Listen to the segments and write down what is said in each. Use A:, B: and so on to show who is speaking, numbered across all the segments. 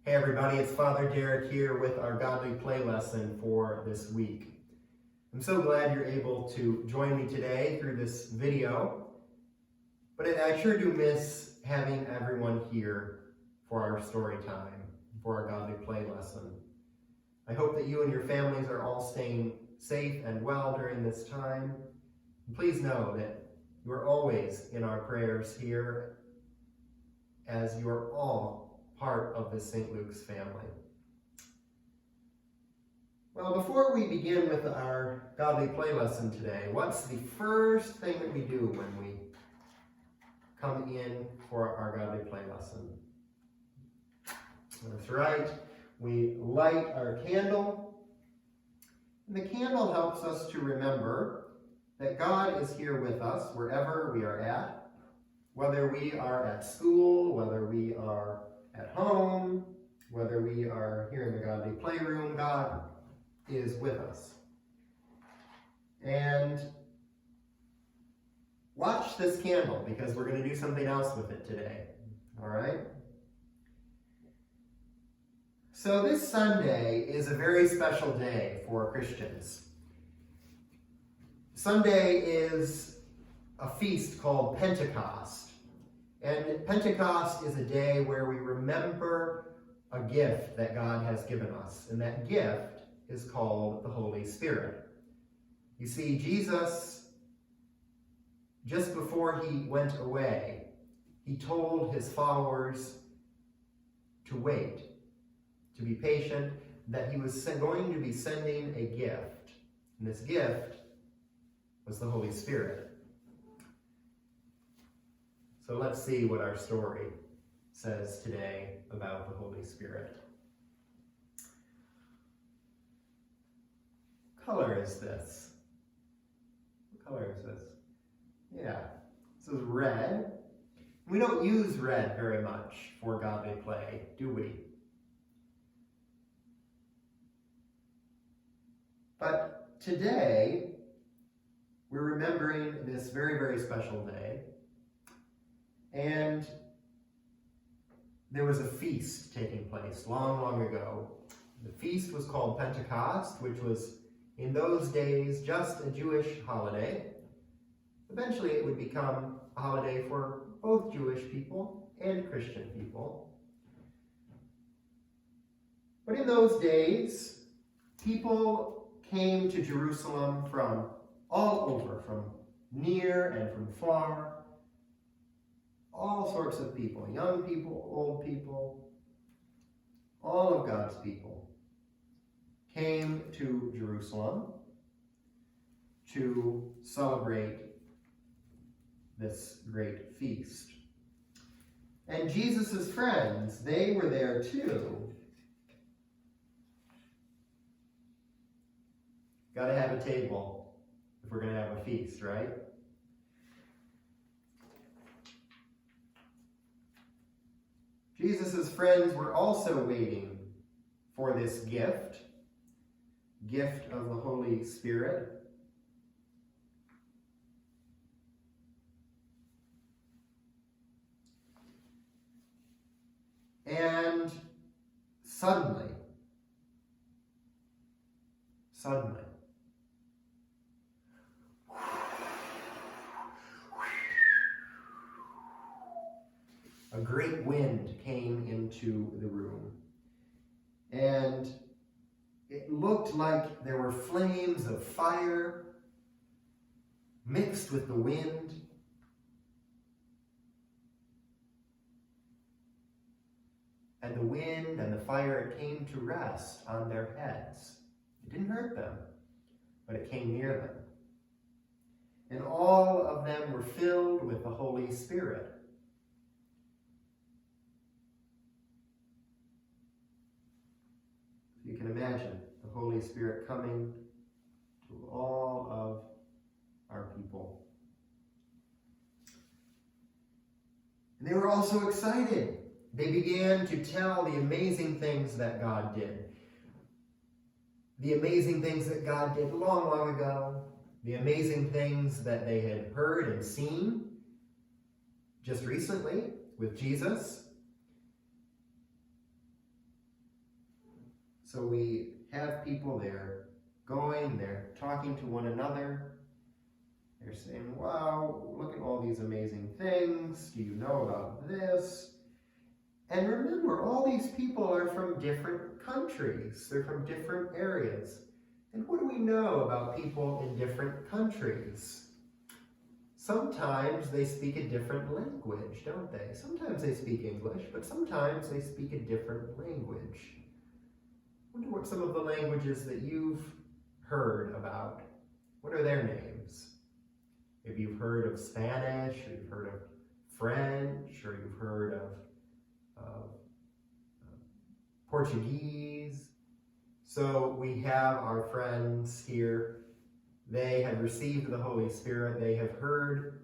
A: Hey everybody, it's Father Derek here with our Godly Play lesson for this week. I'm so glad you're able to join me today through this video, but I sure do miss having everyone here for our story time, for our Godly Play lesson. I hope that you and your families are all staying safe and well during this time. And please know that you are always in our prayers here, as you are all part of the St. Luke's family. Well, before we begin with our Godly Play lesson today, what's the first thing that we do when we come in for our Godly Play lesson? That's right, we light our candle. And the candle helps us to remember that God is here with us wherever we are at, whether we are at school, whether we are at home, whether we are here in the Godly Playroom, God is with us. And watch this candle, because we're going to do something else with it today. All right? So this Sunday is a very special day for Christians. Sunday is a feast called Pentecost. And Pentecost is a day where we remember a gift that God has given us. And that gift is called the Holy Spirit. You see, Jesus, just before he went away, he told his followers to wait, to be patient, that he was going to be sending a gift. And this gift was the Holy Spirit. So let's see what our story says today about the Holy Spirit. What color is this? What color is this? Yeah, this is red. We don't use red very much for Godly Play, do we? But today, we're remembering this very, very special day. And there was a feast taking place long, long ago. The feast was called Pentecost, which was in those days just a Jewish holiday. Eventually it would become a holiday for both Jewish people and Christian people. But in those days, people came to Jerusalem from all over, from near and from far. All sorts of people, young people, old people, all of God's people came to Jerusalem to celebrate this great feast. And Jesus' friends, they were there too. Got to have a table if we're going to have a feast, right? Jesus' friends were also waiting for this gift of the Holy Spirit. And suddenly, a great wind came into the room, and it looked like there were flames of fire mixed with the wind. And the wind and the fire, it came to rest on their heads. It didn't hurt them, but it came near them. And all of them were filled with the Holy Spirit. You can imagine the Holy Spirit coming to all of our people. And they were also excited. They began to tell the amazing things that God did. The amazing things that God did long, long ago. The amazing things that they had heard and seen just recently with Jesus. So we have people there going, they're talking to one another. They're saying, wow, look at all these amazing things. Do you know about this? And remember, all these people are from different countries. They're from different areas. And what do we know about people in different countries? Sometimes they speak a different language, don't they? Sometimes they speak English, but sometimes they speak a different language. I wonder what some of the languages that you've heard about. What are their names? Maybe you've heard of Spanish, or you've heard of French, or you've heard of Portuguese. So we have our friends here. They have received the Holy Spirit. They have heard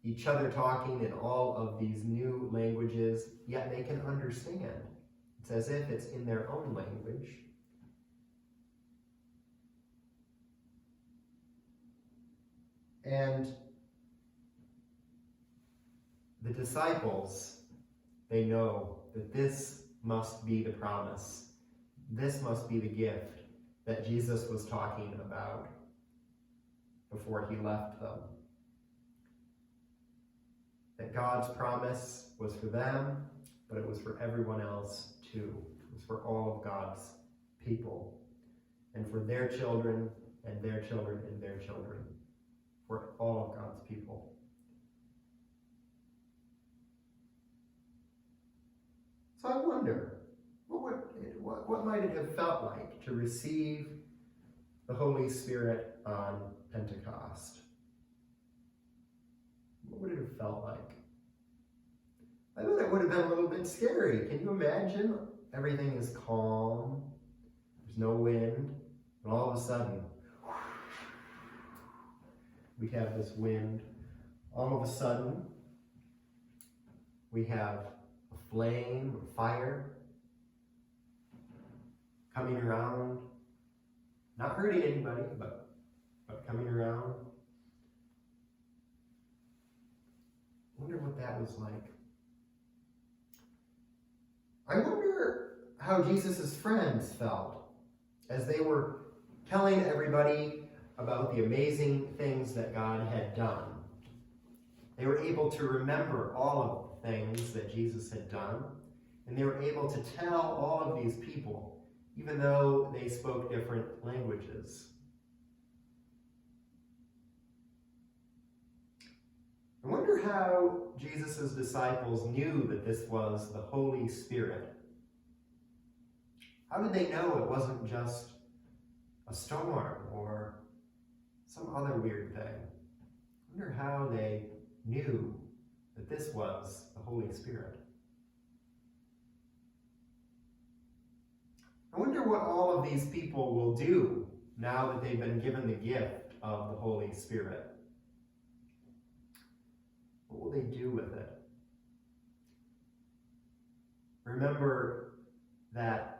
A: each other talking in all of these new languages, yet they can understand. It's as if it's in their own language. And the disciples, they know that this must be the promise. This must be the gift that Jesus was talking about before he left them. That God's promise was for them, but it was for everyone else too. It was for all of God's people, and for their children, and their children, and their children. For all of God's people. So I wonder, what might it have felt like to receive the Holy Spirit on Pentecost? What would it have felt like? I thought it would have been a little bit scary. Can you imagine? Everything is calm, there's no wind, and all of a sudden, we have this wind. All of a sudden, we have a flame, a fire coming around, not hurting anybody, but coming around. I wonder what that was like. I wonder how Jesus' friends felt as they were telling everybody about the amazing things that God had done. They were able to remember all of the things that Jesus had done, and they were able to tell all of these people, even though they spoke different languages. I wonder how Jesus' disciples knew that this was the Holy Spirit. How did they know it wasn't just a storm or some other weird thing? I wonder how they knew that this was the Holy Spirit. I wonder what all of these people will do now that they've been given the gift of the Holy Spirit. What will they do with it? Remember that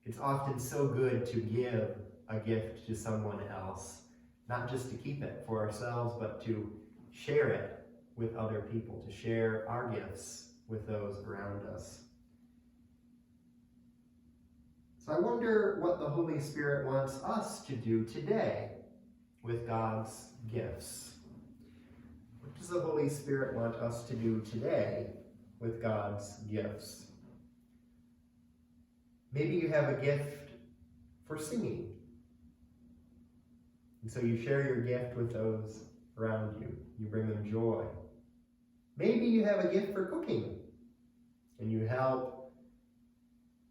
A: it's often so good to give a gift to someone else, not just to keep it for ourselves, but to share it with other people, to share our gifts with those around us. So I wonder what the Holy Spirit wants us to do today with God's gifts. What does the Holy Spirit want us to do today with God's gifts? Maybe you have a gift for singing. And so you share your gift with those around you. You bring them joy. Maybe you have a gift for cooking, and you help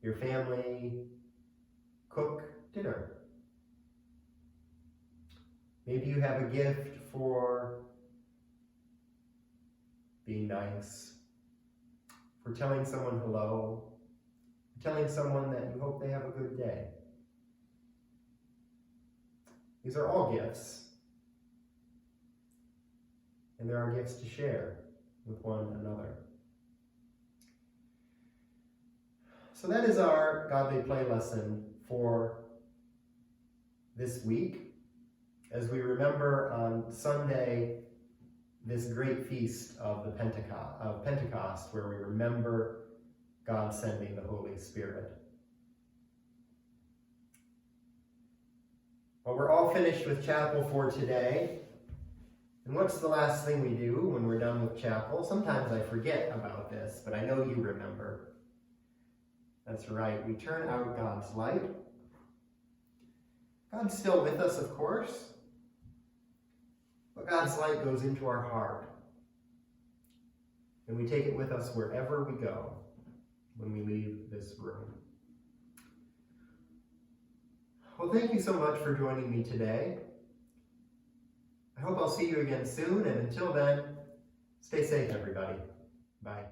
A: your family cook dinner. Maybe you have a gift for being nice, for telling someone hello, telling someone that you hope they have a good day. These are all gifts, and there are gifts to share with one another. So that is our Godly Play lesson for this week, as we remember on Sunday this great feast of Pentecost, where we remember God sending the Holy Spirit. Well, we're all finished with chapel for today. And what's the last thing we do when we're done with chapel? Sometimes I forget about this, but I know you remember. That's right, we turn out God's light. God's still with us, of course, but God's light goes into our heart. And we take it with us wherever we go when we leave this room. Well, thank you so much for joining me today. I hope I'll see you again soon, and until then, stay safe, everybody. Bye.